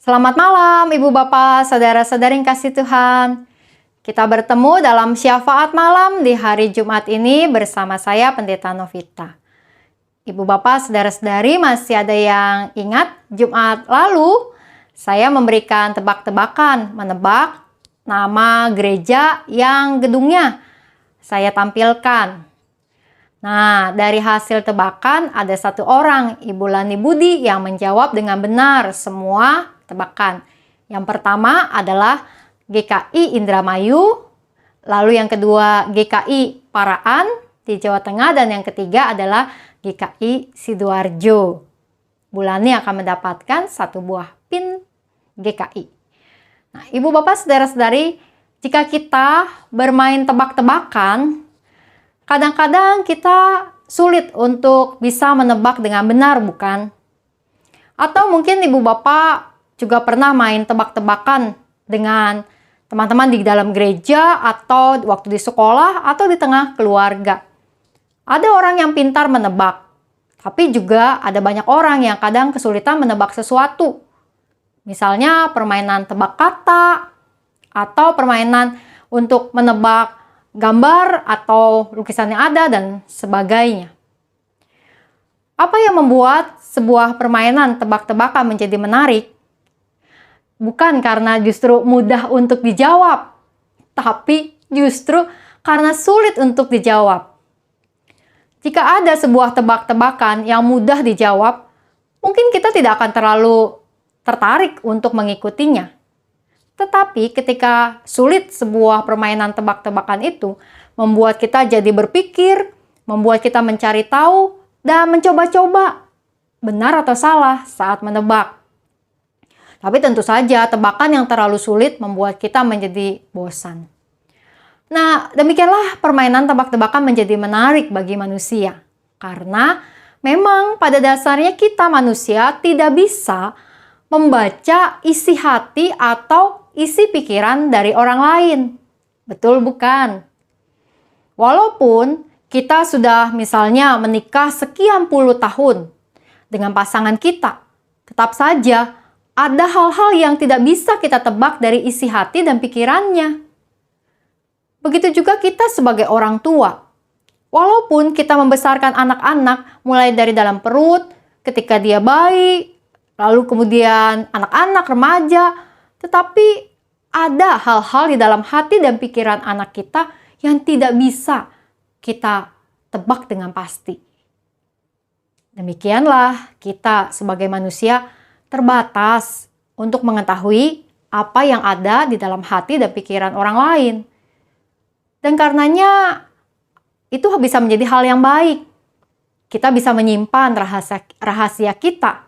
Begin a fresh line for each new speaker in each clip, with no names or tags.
Selamat malam Ibu Bapak, Saudara-saudari yang kasih Tuhan. Kita bertemu dalam syafaat malam di hari Jumat ini bersama saya Pendeta Novita. Ibu Bapak, Saudara-saudari, masih ada yang ingat Jumat lalu saya memberikan tebak-tebakan, menebak nama gereja yang gedungnya saya tampilkan. Nah, dari hasil tebakan ada satu orang, Ibu Lani Budi, yang menjawab dengan benar semua tebakan. Yang pertama adalah GKI Indramayu, lalu yang kedua GKI Paraan di Jawa Tengah, dan yang ketiga adalah GKI Sidoarjo. Bu Lani akan mendapatkan satu buah pin GKI. Nah, Ibu Bapak, Saudara-saudari, jika kita bermain tebak-tebakan, kadang-kadang kita sulit untuk bisa menebak dengan benar, bukan? Atau mungkin Ibu Bapak juga pernah main tebak-tebakan dengan teman-teman di dalam gereja, atau waktu di sekolah, atau di tengah keluarga. Ada orang yang pintar menebak, tapi juga ada banyak orang yang kadang kesulitan menebak sesuatu. Misalnya permainan tebak kata, atau permainan untuk menebak gambar atau lukisan yang ada, dan sebagainya. Apa yang membuat sebuah permainan tebak-tebakan menjadi menarik? Bukan karena justru mudah untuk dijawab, tapi justru karena sulit untuk dijawab. Jika ada sebuah tebak-tebakan yang mudah dijawab, mungkin kita tidak akan terlalu tertarik untuk mengikutinya. Tetapi ketika sulit sebuah permainan tebak-tebakan itu, membuat kita jadi berpikir, membuat kita mencari tahu, dan mencoba-coba benar atau salah saat menebak. Tapi tentu saja tebakan yang terlalu sulit membuat kita menjadi bosan. Nah, demikianlah permainan tebak-tebakan menjadi menarik bagi manusia. Karena memang pada dasarnya kita manusia tidak bisa membaca isi hati atau isi pikiran dari orang lain. Betul bukan? Walaupun kita sudah misalnya menikah sekian puluh tahun dengan pasangan kita, tetap saja ada hal-hal yang tidak bisa kita tebak dari isi hati dan pikirannya. Begitu juga kita sebagai orang tua. Walaupun kita membesarkan anak-anak mulai dari dalam perut, ketika dia bayi, lalu kemudian anak-anak, remaja, tetapi ada hal-hal di dalam hati dan pikiran anak kita yang tidak bisa kita tebak dengan pasti. Demikianlah kita sebagai manusia terbatas untuk mengetahui apa yang ada di dalam hati dan pikiran orang lain. Dan karenanya itu bisa menjadi hal yang baik. Kita bisa menyimpan rahasia kita.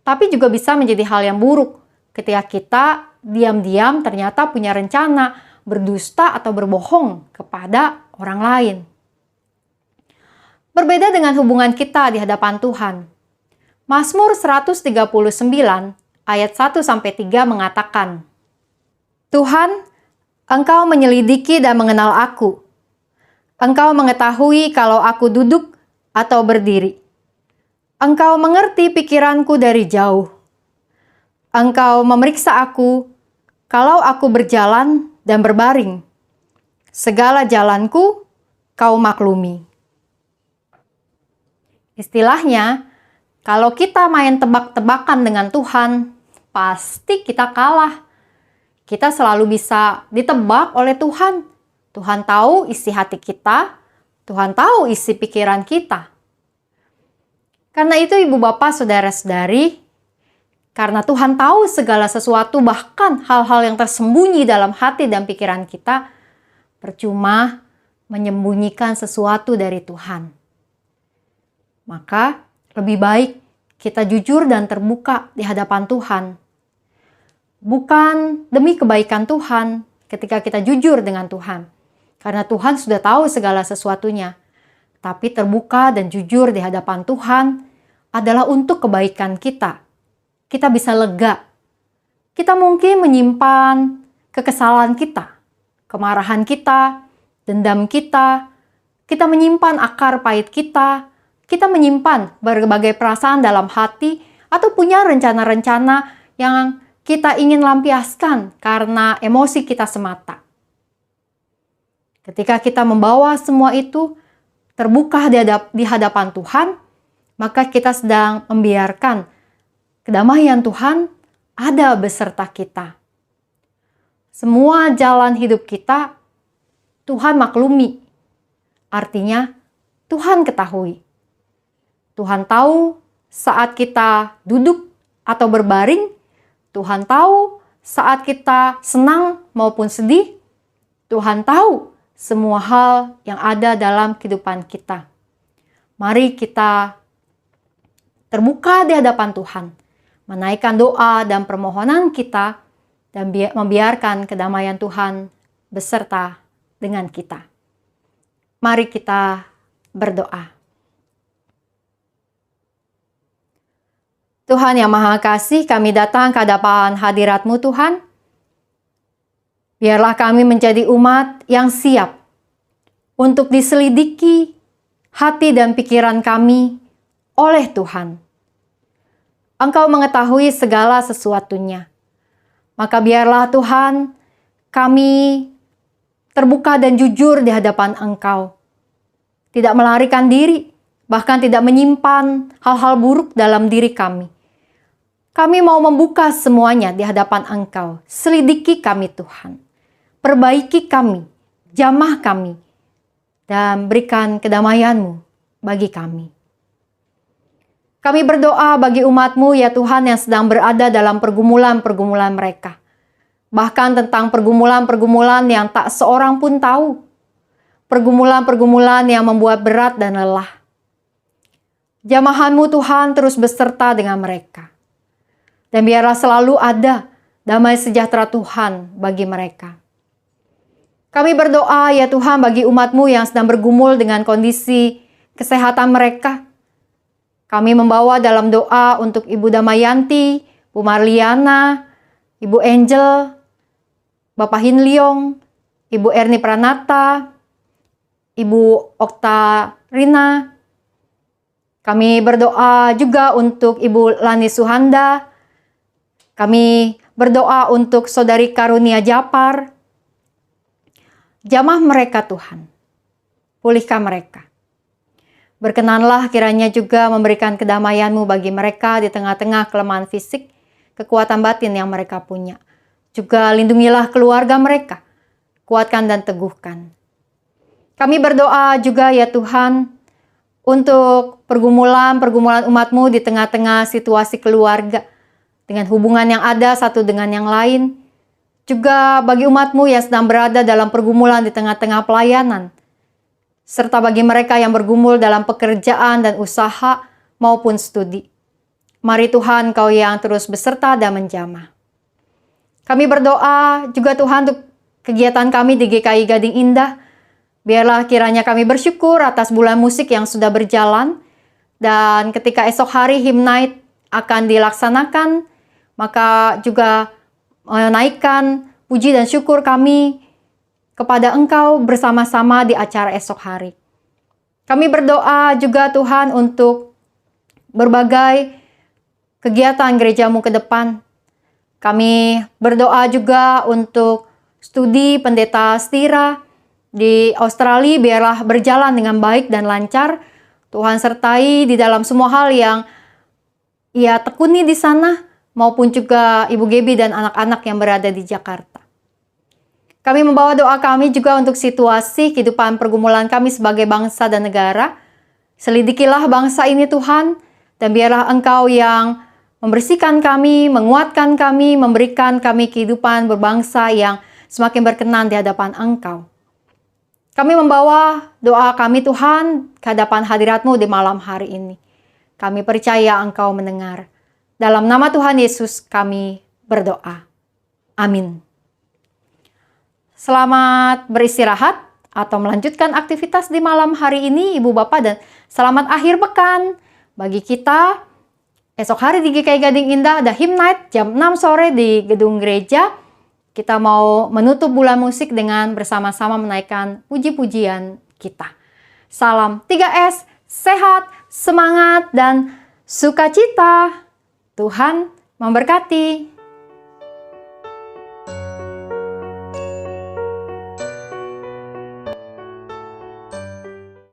Tapi juga bisa menjadi hal yang buruk ketika kita diam-diam ternyata punya rencana berdusta atau berbohong kepada orang lain. Berbeda dengan hubungan kita di hadapan Tuhan. Mazmur 139 ayat 1-3 mengatakan, Tuhan, Engkau menyelidiki dan mengenal aku. Engkau mengetahui kalau aku duduk atau berdiri. Engkau mengerti pikiranku dari jauh. Engkau memeriksa aku kalau aku berjalan dan berbaring. Segala jalanku kau maklumi. Istilahnya, kalau kita main tebak-tebakan dengan Tuhan, pasti kita kalah. Kita selalu bisa ditebak oleh Tuhan. Tuhan tahu isi hati kita, Tuhan tahu isi pikiran kita. Karena itu Ibu Bapak, Saudara-saudari, karena Tuhan tahu segala sesuatu, bahkan hal-hal yang tersembunyi dalam hati dan pikiran kita, percuma menyembunyikan sesuatu dari Tuhan. Maka lebih baik kita jujur dan terbuka di hadapan Tuhan. Bukan demi kebaikan Tuhan ketika kita jujur dengan Tuhan. Karena Tuhan sudah tahu segala sesuatunya. Tapi terbuka dan jujur di hadapan Tuhan adalah untuk kebaikan kita. Kita bisa lega. Kita mungkin menyimpan kekesalan kita, kemarahan kita, dendam kita. Kita menyimpan akar pahit kita menyimpan berbagai perasaan dalam hati, atau punya rencana-rencana yang kita ingin lampiaskan karena emosi kita semata. Ketika kita membawa semua itu terbuka di hadapan Tuhan, maka kita sedang membiarkan kedamaian Tuhan ada beserta kita. Semua jalan hidup kita Tuhan maklumi. Artinya Tuhan ketahui. Tuhan tahu saat kita duduk atau berbaring. Tuhan tahu saat kita senang maupun sedih. Tuhan tahu semua hal yang ada dalam kehidupan kita. Mari kita terbuka di hadapan Tuhan, menaikkan doa dan permohonan kita, dan membiarkan kedamaian Tuhan beserta dengan kita. Mari kita berdoa. Tuhan yang Maha Kasih, kami datang ke hadapan hadirat-Mu Tuhan. Biarlah kami menjadi umat yang siap untuk diselidiki hati dan pikiran kami oleh Tuhan. Engkau mengetahui segala sesuatunya. Maka biarlah Tuhan kami terbuka dan jujur di hadapan Engkau. Tidak melarikan diri, bahkan tidak menyimpan hal-hal buruk dalam diri kami. Kami mau membuka semuanya di hadapan Engkau. Selidiki kami Tuhan. Perbaiki kami, jamah kami, dan berikan kedamaian-Mu bagi kami. Kami berdoa bagi umat-Mu ya Tuhan yang sedang berada dalam pergumulan-pergumulan mereka. Bahkan tentang pergumulan-pergumulan yang tak seorang pun tahu. Pergumulan-pergumulan yang membuat berat dan lelah. Jamahan-Mu Tuhan terus beserta dengan mereka. Dan biarlah selalu ada damai sejahtera Tuhan bagi mereka. Kami berdoa ya Tuhan bagi umat-Mu yang sedang bergumul dengan kondisi kesehatan mereka. Kami membawa dalam doa untuk Ibu Damayanti, Bu Marliana, Ibu Angel, Bapak Hin Leong, Ibu Erni Pranata, Ibu Okta Rina. Kami berdoa juga untuk Ibu Lani Suhanda. Kami berdoa untuk Saudari Karunia Japar. Jamah mereka Tuhan, pulihkan mereka. Berkenanlah kiranya juga memberikan kedamaian-Mu bagi mereka di tengah-tengah kelemahan fisik, kekuatan batin yang mereka punya. Juga lindungilah keluarga mereka, kuatkan dan teguhkan. Kami berdoa juga ya Tuhan, untuk pergumulan umat-Mu di tengah-tengah situasi keluarga, dengan hubungan yang ada satu dengan yang lain. Juga bagi umat-Mu yang sedang berada dalam pergumulan di tengah-tengah pelayanan. Serta bagi mereka yang bergumul dalam pekerjaan dan usaha maupun studi. Mari Tuhan Kau yang terus beserta dan menjamah. Kami berdoa juga Tuhan untuk kegiatan kami di GKI Gading Indah. Biarlah kiranya kami bersyukur atas bulan musik yang sudah berjalan. Dan ketika esok hari Hymn Night akan dilaksanakan, maka juga menaikkan puji dan syukur kami kepada Engkau bersama-sama di acara esok hari. Kami berdoa juga Tuhan untuk berbagai kegiatan gereja-Mu ke depan. Kami berdoa juga untuk studi Pendeta Stira di Australia, biarlah berjalan dengan baik dan lancar. Tuhan sertai di dalam semua hal yang Ia tekuni di sana, maupun juga Ibu Gebi dan anak-anak yang berada di Jakarta. Kami membawa doa kami juga untuk situasi kehidupan pergumulan kami sebagai bangsa dan negara. Selidikilah bangsa ini Tuhan, dan biarlah Engkau yang membersihkan kami, menguatkan kami, memberikan kami kehidupan berbangsa yang semakin berkenan di hadapan Engkau. Kami membawa doa kami Tuhan ke hadapan hadirat-Mu di malam hari ini. Kami percaya Engkau mendengar. Dalam nama Tuhan Yesus kami berdoa. Amin. Selamat beristirahat atau melanjutkan aktivitas di malam hari ini Ibu Bapak, dan selamat akhir pekan. Bagi kita, esok hari di GKI Gading Indah ada Hymn Night jam 6 sore di gedung gereja. Kita mau menutup bulan musik dengan bersama-sama menaikkan puji-pujian kita. Salam 3S, sehat, semangat, dan sukacita. Tuhan memberkati.